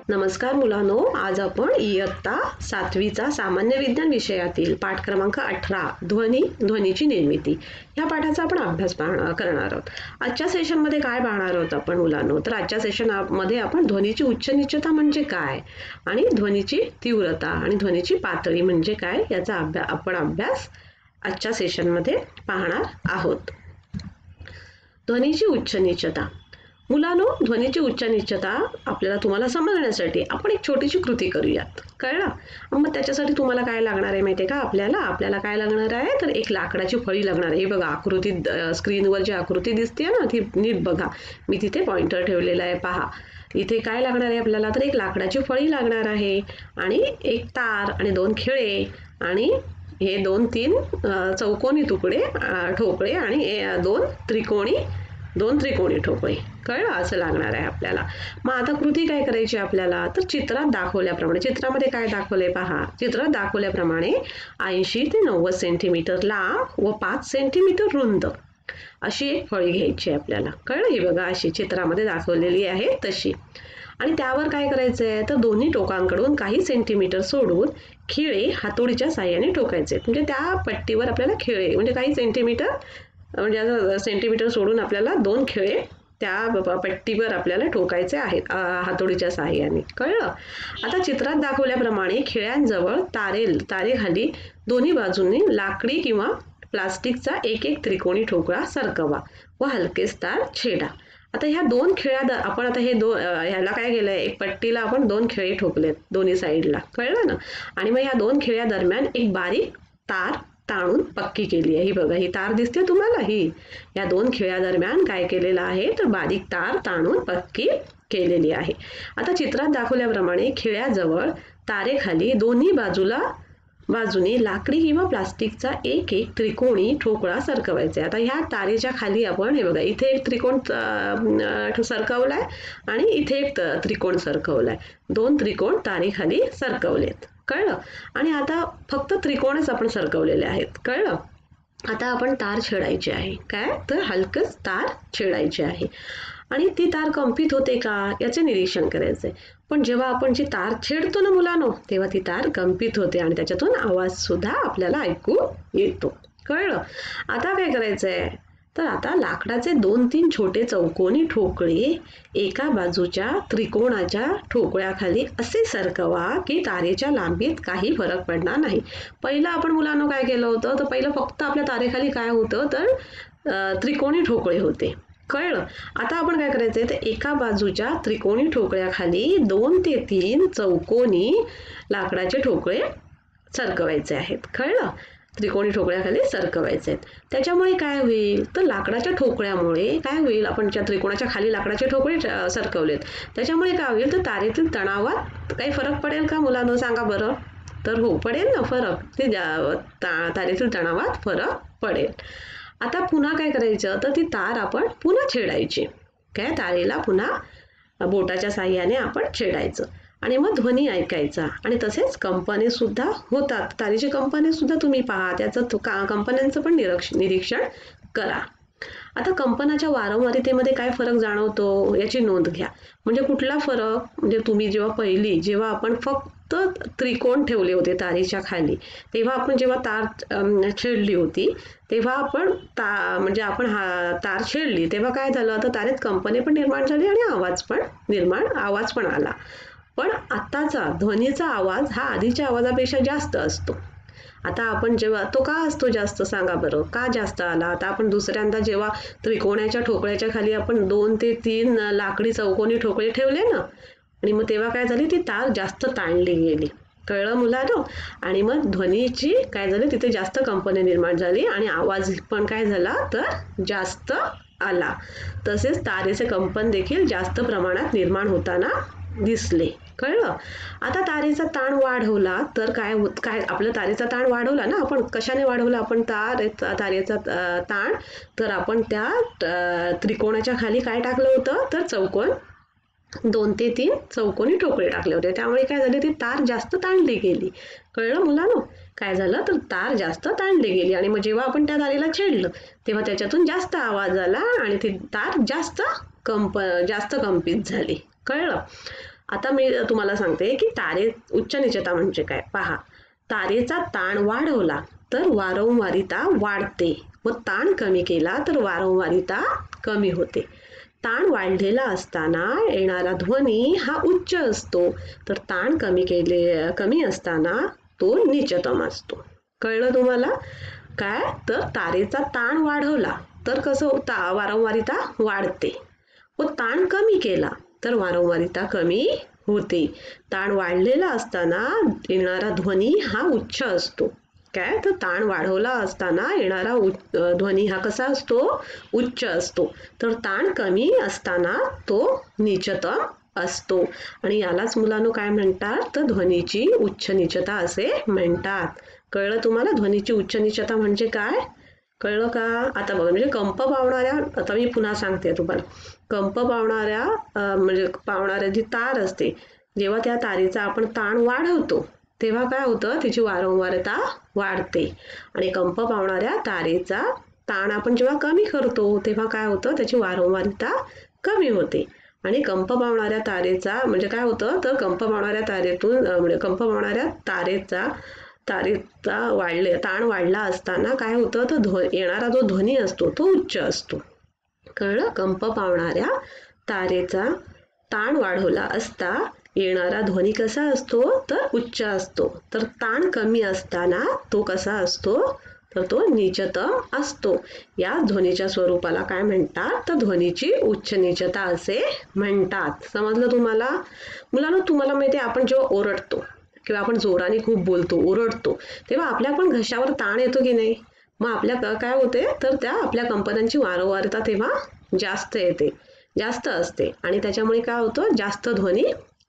नमस्कार मुलांनो, आज आपण इयत्ता 7वीचा सामान्य विज्ञान विषयातील पाठ क्रमांक 18 ध्वनीची निर्मिती ह्या पाठाचा आपण अभ्यास करणार आहोत। आजच्या सेशनमध्ये काय पाहणार आहोत आपण मुलांनो, तर आजच्या सेशनमध्ये आपण ध्वनीची उच्च निश्चता म्हणजे काय आणि ध्वनीची तीव्रता आणि ध्वनीची पातळी म्हणजे काय याचा अभ्यास आजच्या सेशनमध्ये पाहणार आहोत। ध्वनीची उच्च निश्चता मुलांनो, ध्वनीची उच्च निश्चता तुम्हाला समजण्यासाठी आपण एक छोटीशी कृती करूयात, कळलं? मग त्याच्यासाठी तुम्हाला काय लागणार आहे माहिती आहे का? आपल्याला काय लागणार आहे, तर एक लाकडाची फळी लागणार आहे। हे बघा, आकृती स्क्रीनवर जी आकृती दिसते ना, ती नीट बघा, मी तिथे पॉइंटर ठेवलेला आहे, पहा इथे काय लागणार आहे आपल्याला, तर एक लाकडाची फळी लागणार आहे आणि एक तार आणि 2 खिळे आणि हे 2-3 चौकोनी ठोकळे आणि 2 त्रिकोणी ठोकळे, कळलं? असं लागणार आहे आपल्याला। मग आता कृती काय करायची आपल्याला, तर चित्रात दाखवल्याप्रमाणे, चित्रामध्ये काय दाखवलंय पहा, चित्रात दाखवल्याप्रमाणे 80 ते 90 सेंटीमीटर लांब व 5 सेंटीमीटर रुंद अशी एक फळी घ्यायची आपल्याला, कळलं? ही बघा, अशी चित्रामध्ये दाखवलेली आहे तशी। आणि त्यावर काय करायचंय, तर दोन्ही टोकांकडून काही सेंटीमीटर सोडून खिळे हातोडीच्या साहाय्याने ठोकायचे। म्हणजे त्या पट्टीवर आपल्याला खिळे म्हणजे काही सेंटीमीटर सोडून आपल्याला 2 खिळे त्या पट्टीवर आपल्याला ठोकायचे आहेत हातोडीच्या साहाय्याने, कळलं? आता चित्रात दाखवल्याप्रमाणे खिळ्यांजवळ तारेखाली दोन्ही बाजूंनी लाकडी किंवा प्लास्टिकचा एक त्रिकोणी ठोकळा सरकवा व हलकेच तार छेडा। आता ह्या 2 खिळ्या आपण आता ह्याला काय केलंय, एक पट्टीला आपण 2 खिळे ठोकलेत दोन्ही साईडला, कळलं ना? आणि मग ह्या 2 खिळ्या दरम्यान एक बारीक तार ताणून पक्की केली आहे। ही बघा, ही तार दिसते तुम्हाला, ही या 2 खिळ्या दरम्यान काय केलेलं आहे, तर बारीक तार ताणून पक्की केलेली आहे। आता चित्रात दाखवल्याप्रमाणे खिळ्याजवळ तारेखाली दोन्ही बाजूने लाकडी किंवा प्लास्टिकचा एक त्रिकोणी ठोकळा सरकवायचा। आता ह्या तारेच्या खाली आपण हे बघा, इथे एक त्रिकोण सरकवलाय आणि इथे एक त्रिकोण सरकवलाय, 2 त्रिकोण तारेखाली सरकवलेत, कळलं? आणि आता फक्त त्रिकोणच आपण सरकवलेले आहेत, कळलं? आता आपण तार छेडायची आहे, काय, तर हलकच तार छेडायची आहे आणि ती तार कंपित होते का याचे निरीक्षण करायचंय। पण जेव्हा आपण जी तार छेडतो ना मुलांनो, तेव्हा ती तार कंपित होते आणि त्याच्यातून आवाज सुद्धा आपल्याला ऐकू येतो, कळलं? आता काय करायचंय, तर आता लाकडाचे 2-3 छोटे चौकोनी ठोकळे एका बाजूच्या त्रिकोणाच्या ठोकळ्याखाली असे सरकवा की तारेच्या लांबीत काही फरक पडणार नाही। पहिलं आपण मुलांनो काय केलं होतं, तर पहिलं फक्त आपल्या तारेखाली काय होतं, तर त्रिकोणी ठोकळे होते, कळलं? आता आपण काय करायचंय, तर एका बाजूच्या त्रिकोणी ठोकळ्याखाली 2 ते 3 चौकोनी लाकडाचे ठोकळे सरकवायचे आहेत, कळलं? त्रिकोणी ठोकळ्याखाली सरकवायचे आहेत। त्याच्यामुळे काय होईल, तर लाकडाच्या ठोकळ्यामुळे काय होईल, आपण ज्या त्रिकोणाच्या खाली लाकडाचे ठोकळे सरकवलेत त्याच्यामुळे काय होईल, तर तारेतील तणावात काही फरक पडेल का मुलांनो, सांगा बरं? तर हो, पडेल ना फरक, ते तारेतील तणावात फरक पडेल। आता पुन्हा काय करायचं, तर ती तार आपण पुन्हा छेडायची, काय, तारेला पुन्हा बोटाच्या साहाय्याने आपण छेडायचं आणि मग ध्वनी ऐकायचा आणि तसेच कंपने सुद्धा होतात, तारेचे कंपने सुद्धा तुम्ही पहा, त्याचं कंपन्यांचं पण निरीक्षण करा। आता कंपनाच्या वारंवारितेमध्ये काय फरक जाणवतो याची नोंद घ्या। म्हणजे कुठला फरक, म्हणजे तुम्ही जेव्हा आपण फक्त त्रिकोण ठेवले होते तारेच्या खाली, तेव्हा आपण जेव्हा तार छेडली होती तेव्हा आपण तार छेडली तेव्हा काय झालं, तर तारेत कंपने पण निर्माण झाली आणि आवाज पण आला। पण आताचा ध्वनीचा आवाज हा आधीच्या आवाजापेक्षा जास्त असतो। आता आपण जेव्हा तो का असतो जास्त, सांगा बरं, का जास्त आला? आता आपण दुसऱ्यांदा जेव्हा त्रिकोणाच्या ठोकळ्याच्या खाली आपण 2 ते 3 लाकडी चौकोनी ठोकळे ठेवले ना, आणि मग तेव्हा काय झाली, ती तार जास्त ताणली गेली, कळलं मुलांनो? आणि मग ध्वनीची काय झाली, तिथे जास्त कंपने निर्माण झाली आणि आवाज पण काय झाला, तर जास्त आला। तसेच तारेचे कंपन देखील जास्त प्रमाणात निर्माण होताना दिसले, कळलं? आता तारेचा ताण वाढवला तर काय आपला तारेचा ताण वाढवला ना आपण, कशाने वाढवला आपण तारेचा ताण, तर आपण त्या त्रिकोणाच्या खाली काय टाकलं होतं, तर 2 ते 3 चौकोनी ठोकळे टाकले होते, त्यामुळे काय झाले, ती तार जास्त ताणली गेली, कळलं मुलांनो? काय झालं, तर तार जास्त ताणली गेली आणि मग जेव्हा आपण त्या तारेला छेडलं तेव्हा त्याच्यातून जास्त आवाज आला आणि ती तार जास्त कंपित झाली, कळलं? आता मी तुम्हाला सांगते की तारे उच्च नीचता म्हणजे काय पहा. तारेचा ताण वाढवला तर वारंवारिता वाढते व ताण कमी केला तर वारंवारिता कमी होते. ताण वाढलेला असताना येणारा ध्वनी हा उच्च असतो तर ताण कमी असताना तो नीचतम असतो. कळलं तुम्हाला? काय तर तारेचा ताण वाढवला तर कसं वारंवारिता वाढते व ताण कमी केला तर वारंवारिता कमी होते. ताण वाढलेला असताना येणारा ध्वनी हा उच्च असतो. काय तर ताण वाढवला असताना येणारा ध्वनी हा कसा असतो? उच्च असतो. तर ताण कमी असताना तो नीचतम असतो. आणि यालाच मुलांनो काय म्हणतात? तर ध्वनीची उच्च नीचता असे म्हणतात. कळलं तुम्हाला? ध्वनीची उच्च नीचता म्हणजे काय? कळलं का? आता बघा, म्हणजे कंप पावणाऱ्या, आता मी पुन्हा सांगते तुम्हाला. कंप पावणाऱ्या म्हणजे पावणाऱ्या जी तार असते, जेव्हा त्या तारेचा आपण ताण वाढवतो तेव्हा काय होतं? तिची वारंवारता वाढते. आणि कंप पावणाऱ्या तारेचा ताण आपण जेव्हा कमी करतो तेव्हा काय होतं? त्याची वारंवारता कमी होते. आणि कंप पावणाऱ्या तारेचा म्हणजे काय होतं? तर कंप पावणाऱ्या तारेतून म्हणजे कंप पावणाऱ्या तारेचा ताण वाढला असताना काय होतं? तर येणारा जो ध्वनी असतो तो उच्च असतो. कळलं? कंप पावणाऱ्या तारेचा ताण वाढवला असता येणारा ध्वनी कसा असतो? तर उच्च असतो. तर ताण कमी असताना तो कसा असतो? तर तो नीचतम असतो. या ध्वनीच्या स्वरूपाला काय म्हणतात? तर ध्वनीची उच्च नीचता असे म्हणतात. समजलं तुम्हाला? मुलांनो, तुम्हाला माहिती आहे, आपण जेव्हा ओरडतो किंवा आपण जोराने खूप बोलतो, ओरडतो, तेव्हा आपल्या पण घशावर ताण येतो की नाही? मग आपल्या काय होते? तर त्या आपल्या कंपनांची वारंवारता तेव्हा जास्त येते, जास्त असते. आणि त्याच्यामुळे काय होतं? जास्त ध्वनी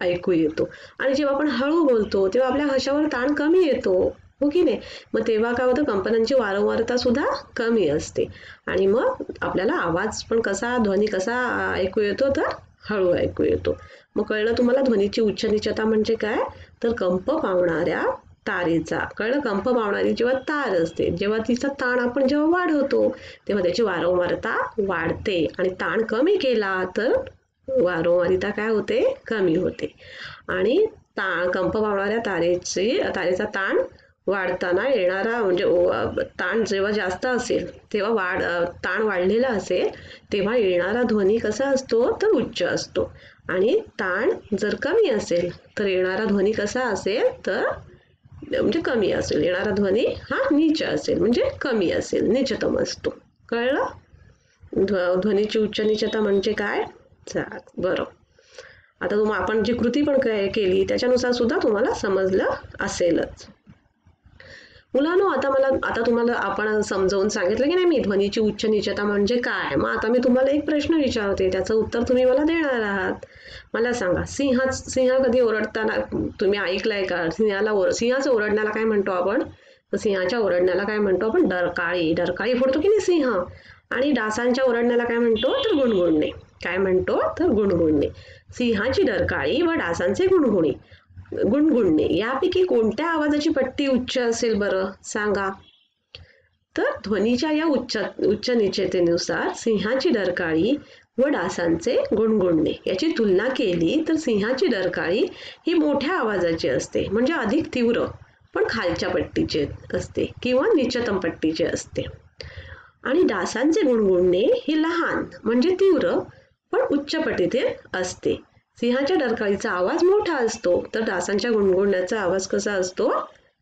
ऐकू येतो. आणि जेव्हा आपण हळू बोलतो तेव्हा आपल्या घशावर ताण कमी येतो, हो की नाही? मग तेव्हा काय होतं? कंपनांची वारंवारता सुद्धा कमी असते. आणि मग आपल्याला आवाज पण ध्वनी कसा ऐकू येतो? तर हळू ऐकू येतो. मग कळलं तुम्हाला ध्वनीची उच्च नीचता म्हणजे काय? तर कंप पावणाऱ्या तारेचा, कळलं? कंप पावणारी जेव्हा तार असते, जेव्हा तिचा ताण आपण जेव्हा वाढवतो तेव्हा त्याची वारंवारता वाढते. आणि ताण कमी केला तर वारंवारता काय होते? कमी होते. आणि कंप पावणाऱ्या तारेचा ताण वाढताना येणारा म्हणजे ताण जेव्हा जास्त असेल तेव्हा ताण वाढलेला असेल तेव्हा येणारा ध्वनी कसा असतो? तर उच्च असतो. आणि ताण जर कमी असेल तर येणारा ध्वनी कसा असेल? तर म्हणजे कमी असेल. येणारा ध्वनी हा नीच असेल, म्हणजे कमी असेल, नीचतम असतो. कळलं? ध्वनीची उच्च नीचता म्हणजे काय? बरं. आता आपण जी कृती पण केली त्याच्यानुसार सुद्धा तुम्हाला समजलं असेलच. मुलांनो, आता तुम्हाला आपण समजावून सांगितलं की नाही मी ध्वनीची उच्च नीचता म्हणजे काय. मग आता मी तुम्हाला एक प्रश्न विचारते, त्याचं उत्तर तुम्ही मला देणार आहात. मला सांगा, सिंह कधी ओरडताना तुम्ही ऐकलंय का? सिंहाचं ओरडण्याला काय म्हणतो आपण? तर सिंहाच्या ओरडण्याला काय म्हणतो आपण? डरकाळी फोडतो की नाही सिंह. आणि डासांच्या ओरडण्याला काय म्हणतो? तर गुणगुणणे. काय म्हणतो? तर गुणगुणणे. सिंहाची डरकाळी व डासांचे गुणगुणणे यापैकी कोणत्या आवाजाची पट्टी उच्च असेल बरं? सांगा. तर ध्वनीच्या या उच्च नीचतेनुसार सिंहाची डरकाळी व डासांचे गुणगुणणे याची तुलना केली तर सिंहाची डरकाळी ही मोठ्या आवाजाची असते, म्हणजे अधिक तीव्र पण खालच्या पट्टीचे असते किंवा नीचतम पट्टीचे असते. आणि डासांचे गुणगुणणे ही लहान म्हणजे तीव्र पण उच्च पट्टीचे असते. सिंहाच्या डरकाळीचा आवाज मोठा असतो तर डासांच्या गुणगुणण्याचा आवाज कसा असतो?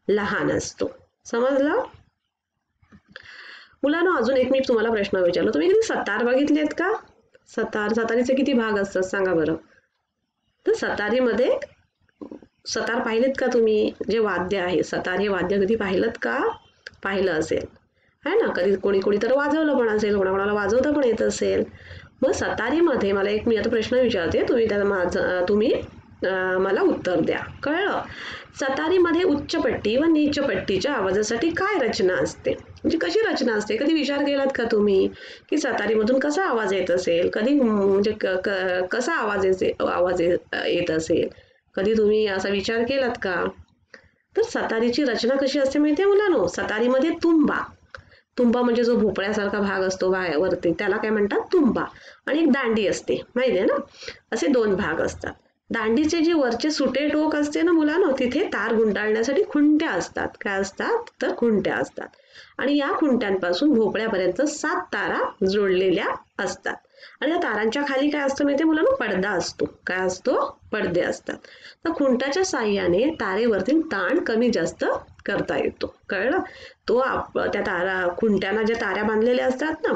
लहान असतो. समजलं? मुलांनो, अजून एक मी तुम्हाला प्रश्न विचारला. तुम्ही कधी सतार बघितलेत का? सतारीचे किती भाग असतात सांगा बरं? तर सतार पाहिलेत का तुम्ही? जे वाद्य आहे सतार, हे वाद्य कधी पाहिलं का? पाहिलं असेल, है ना? कधी कोणी तर वाजवलं पण असेल, कोणाकोणाला वाजवता पण येत असेल. मग सतारीमध्ये मी आता प्रश्न विचारते, तुम्ही मला उत्तर द्या. कळलं? सतारीमध्ये उच्च पट्टी व नीच पट्टीच्या आवाजासाठी काय रचना असते? म्हणजे कशी रचना असते? कधी विचार केलात का तुम्ही की सतारीमधून कसा आवाज येत असेल? कधी म्हणजे कसा आवाज येत असेल? कधी तुम्ही असा विचार केलात का? तर सतारीची रचना कशी असते माहितीये मुलांनो? सतारीमध्ये तुंबा म्हणजे जो भोपळ्यासारखा भाग असतो वरती, त्याला काय म्हणतात? तुंबा. आणि एक दांडी असते, माहिती आहे ना? असे दोन भाग असतात. दांडीचे जे वरचे सुटे टोक असते ना मुलांनो, तिथे तार गुंडाळण्यासाठी खुंट्या असतात. काय असतात तर खुंट्या असतात. आणि या खुंट्यांपासून भोपळ्यापर्यंत 7 तारा जोडलेल्या असतात. आणि या तारांच्या खाली काय असतं माहितीये मुलांनो, पडदा असतो. काय असतो? पडदे असतात. तर खुंट्याच्या साह्याने तारेवरतील ताण कमी जास्त करता येतो. कळलं? त्या तारा खुंट्यांना ज्या ताऱ्या बांधलेल्या असतात ना,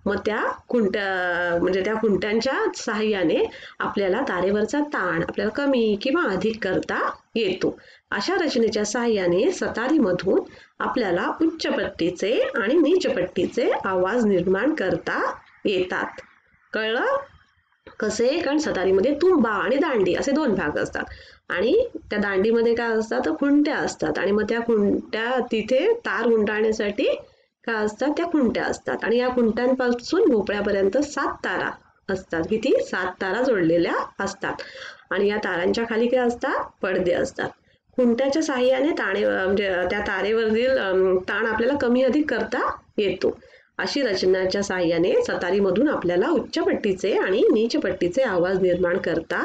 मग त्या खुंट्या म्हणजे त्या खुंट्यांच्या साह्याने आपल्याला तारेवरचा ताण आपल्याला कमी किंवा अधिक करता येतो. अशा रचनेच्या साह्याने सतारीमधून आपल्याला उच्च पट्टीचे आणि नीच पट्टीचे आवाज निर्माण करता येतात. कळलं? कसे? कारण सतारीमध्ये तुंबा आणि दांडी असे 2 भाग असतात. आणि त्या दांडीमध्ये काय असतात तर खुंट्या असतात. आणि मग त्या खुंट्या तिथे तार गुंडाळण्यासाठी काय असतात? त्या खुंट्या असतात. आणि या खुंट्यांपासून भोपळ्यापर्यंत 7 तारा असतात. किती? 7 तारा जोडलेल्या असतात. आणि या तारांच्या खाली काय असतात? पडदे असतात. खुंट्याच्या साह्याने म्हणजे त्या तारेवरील ताण आपल्याला कमी अधिक करता येतो. अशी रचनाच्या साह्याने सतारीमधून आपल्याला उच्च पट्टीचे आणि नीच पट्टीचे आवाज निर्माण करता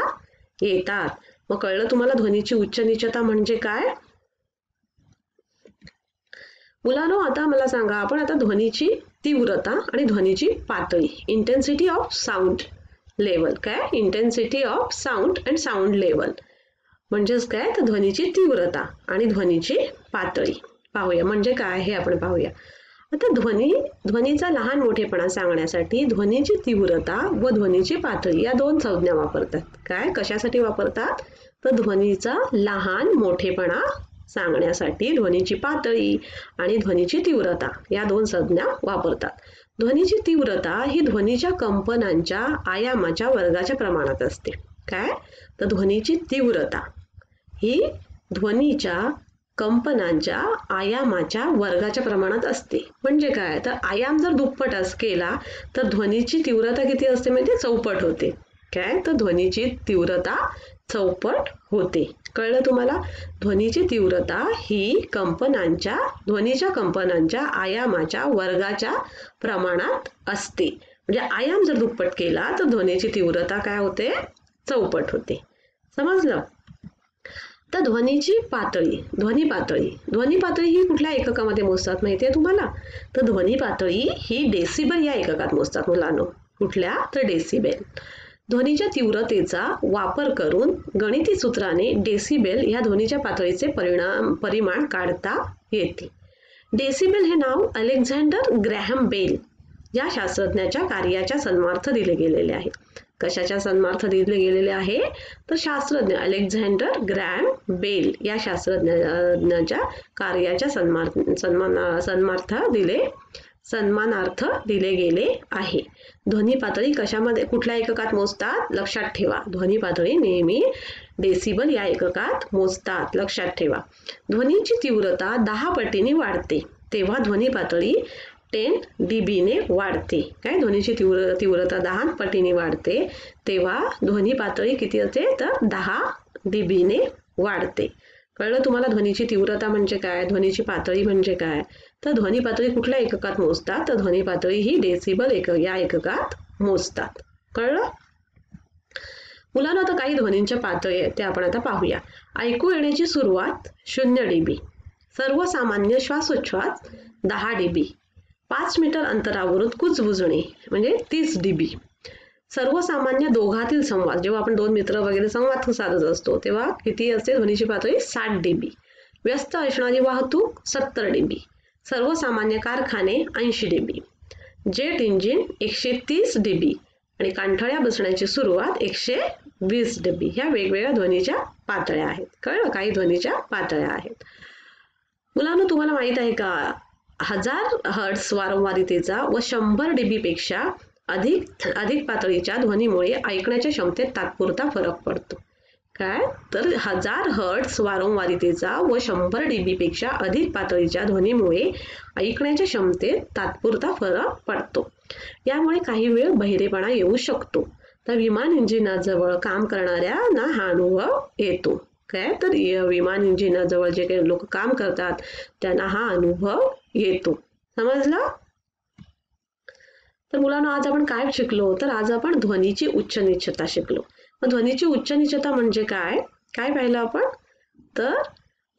येतात. मग कळलं तुम्हाला ध्वनीची उच्च नीचता म्हणजे काय? मुलांनो, आता मला सांगा, आपण आता ध्वनीची तीव्रता आणि ध्वनीची पातळी, इंटेन्सिटी ऑफ साऊंड लेवल, काय? Intensity of sound and sound level म्हणजेच काय तर ध्वनीची तीव्रता आणि ध्वनीची पातळी पाहूया. म्हणजे काय हे आपण पाहूया. आता ध्वनीचा लहान मोठेपणा सांगण्यासाठी ध्वनीची तीव्रता व ध्वनीची पातळी या 2 संज्ञा वापरतात. काय? कशासाठी वापरतात? तर ध्वनीचा लहान मोठेपणा सांगण्यासाठी ध्वनीची पातळी आणि ध्वनीची तीव्रता या 2 संज्ञा वापरतात. ध्वनीची तीव्रता ही ध्वनीच्या कंपनांच्या आयामाच्या वर्गाच्या प्रमाणात असते. काय? तर ध्वनीची तीव्रता ही ध्वनीच्या कंपनांच्या आयामाच्या वर्गाच्या प्रमाणात असते. म्हणजे काय? तर आयाम जर दुप्पट केला तर ध्वनीची तीव्रता किती असते माहिती? चौपट होते. काय? तर ध्वनीची तीव्रता चौपट होते. कळलं तुम्हाला? ध्वनीची तीव्रता ही ध्वनीच्या कंपनांच्या आयामाच्या वर्गाच्या प्रमाणात असते. म्हणजे आयाम जर दुप्पट केला तर ध्वनीची तीव्रता काय होते? चौपट होते. समजलं? तर ध्वनी पातळी ही कुठल्या एककामध्ये मोजतात माहितीये तुम्हाला? तर ध्वनी पातळी ही डेसिबल या एककात मोजतात मुलांनो. कुठल्या? तर डेसिबल. ध्वनीच्या तीव्रतेचा वापर करून गणिती सूत्राने डेसिबल या ध्वनीच्या पातळीचे परिमाण काढता येते. डेसिबल हे नाव अलेक्झांडर ग्रॅहम बेल या शास्त्रज्ञाच्या कार्याच्या सन्मार्थ दिले गेलेले आहे. कशाच्या सन्मार्थ दिले गेलेले आहे? तर शास्त्रज्ञ अलेक्झांडर ग्रॅहम बेल या शास्त्रज्ञाच्या कार्याच्या सन्मानार्थ दिले गेले आहे. ध्वनी पातळी कशामध्ये कुठल्या एककात मोजतात? लक्षात ठेवा. ध्वनी पातळी नेहमी डेसिबल या एककात मोजतात. लक्षात ठेवा. ध्वनीची तीव्रता 10 पटीने वाढते तेव्हा ध्वनी पातळी 10 dB ने वाढते. काय? ध्वनीची तीव्रता 10 पटीने वाढते तेव्हा ध्वनी पातळी किती असते? तर 10 dB ने वाढते. कळलं तुम्हाला? ध्वनीची तीव्रता म्हणजे काय? ध्वनीची पातळी म्हणजे काय? तर ध्वनी पातळी कुठल्या एककात मोजतात? तर ध्वनी पातळी ही डेसिबल या एककात मोजतात. कळलं? मुलांना आता काही ध्वनींच्या पातळी आहेत ते आपण आता पाहूया. ऐकू येण्याची सुरुवात 0 dB, सर्वसामान्य श्वासोच्छ्वास 10 dB, 5 मीटर अंतरावरून कुजबुजणे म्हणजे 30 dB, सर्वसामान्य दोघातील संवाद, जेव्हा आपण 2 मित्र वगैरे संवाद साधत असतो तेव्हा किती असते ध्वनीची पातळी? 60 dB, व्यस्त असणारी वाहतूक 70 dB, सर्वसामान्य कारखाने 80 dB, जेट इंजिन 130 dB आणि कांठळ्या बसण्याची सुरुवात 120 dB. ह्या वेगवेगळ्या ध्वनीच्या पातळ्या आहेत. कळलं? काही ध्वनीच्या पातळ्या आहेत. मुलांनो, तुम्हाला माहित आहे का 1000 हर्ट्झ वारंवारितेचा व 100 dB पेक्षा अधिक पातळीच्या ध्वनीमुळे ऐकण्याच्या क्षमतेत तात्पुरता फरक पडतो. काय? तर 1000 हर्ट्झ वारंवारितेचा व 100 dB पेक्षा अधिक पातळीच्या ध्वनीमुळे ऐकण्याच्या क्षमतेत तात्पुरता फरक पडतो. यामुळे काही वेळ बहिरेपणा येऊ शकतो. तर विमान इंजिनाजवळ काम करणाऱ्यांना हा अनुभव येतो. काय? तर विमान इंजिनाजवळ जे काही लोक काम करतात त्यांना हा अनुभव येतो. समजलं? तर मुलांना आज आपण काय शिकलो? तर आज आपण ध्वनीची उच्च नीचता शिकलो. मग ध्वनीची उच्च नीचता म्हणजे काय काय पाहिलं आपण तर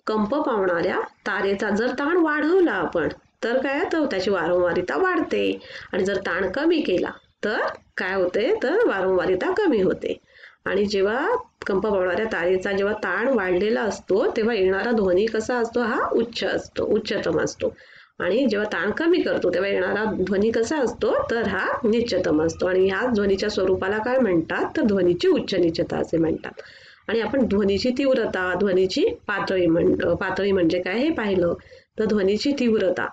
कंप पावणाऱ्या तारेचा जर ताण वाढवला आपण तर काय तर त्याची वारंवारिता वाढते आणि जर ताण कमी केला तर काय होते तर वारंवारिता कमी होते आणि जेव्हा कंप पावणाऱ्या तारेचा जेव्हा ताण वाढलेला असतो तेव्हा येणारा ध्वनी कसा असतो हा उच्च असतो उच्चतम असतो आणि जेव्हा ताण कमी करतो तेव्हा येणारा ध्वनी कसा असतो तर हा निच्चतम असतो आणि ह्या ध्वनीच्या स्वरूपाला काय म्हणतात तर ध्वनीची उच्च नीचता असे म्हणतात आणि आपण ध्वनीची तीव्रता ध्वनीची पातळी म्हणजे काय हे पाहिलं तर ध्वनीची तीव्रता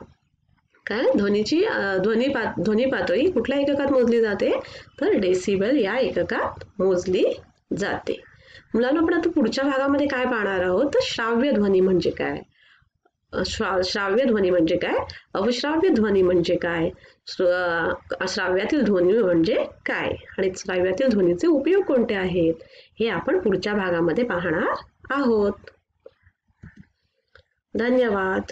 काय ध्वनी पातळी कुठल्या एककात मोजली जाते तर डेसिबल या एककात मोजली जाते मुलांना आपण आता पुढच्या भागामध्ये काय पाहणार आहोत तर श्राव्य ध्वनी म्हणजे काय श्राव्य ध्वनी म्हणजे काय अवश्राव्य ध्वनी म्हणजे काय श्राव्यातील ध्वनी म्हणजे काय आणि श्राव्यातील ध्वनीचे उपयोग कोणते आहेत हे आपण पुढच्या भागामध्ये पाहणार आहोत धन्यवाद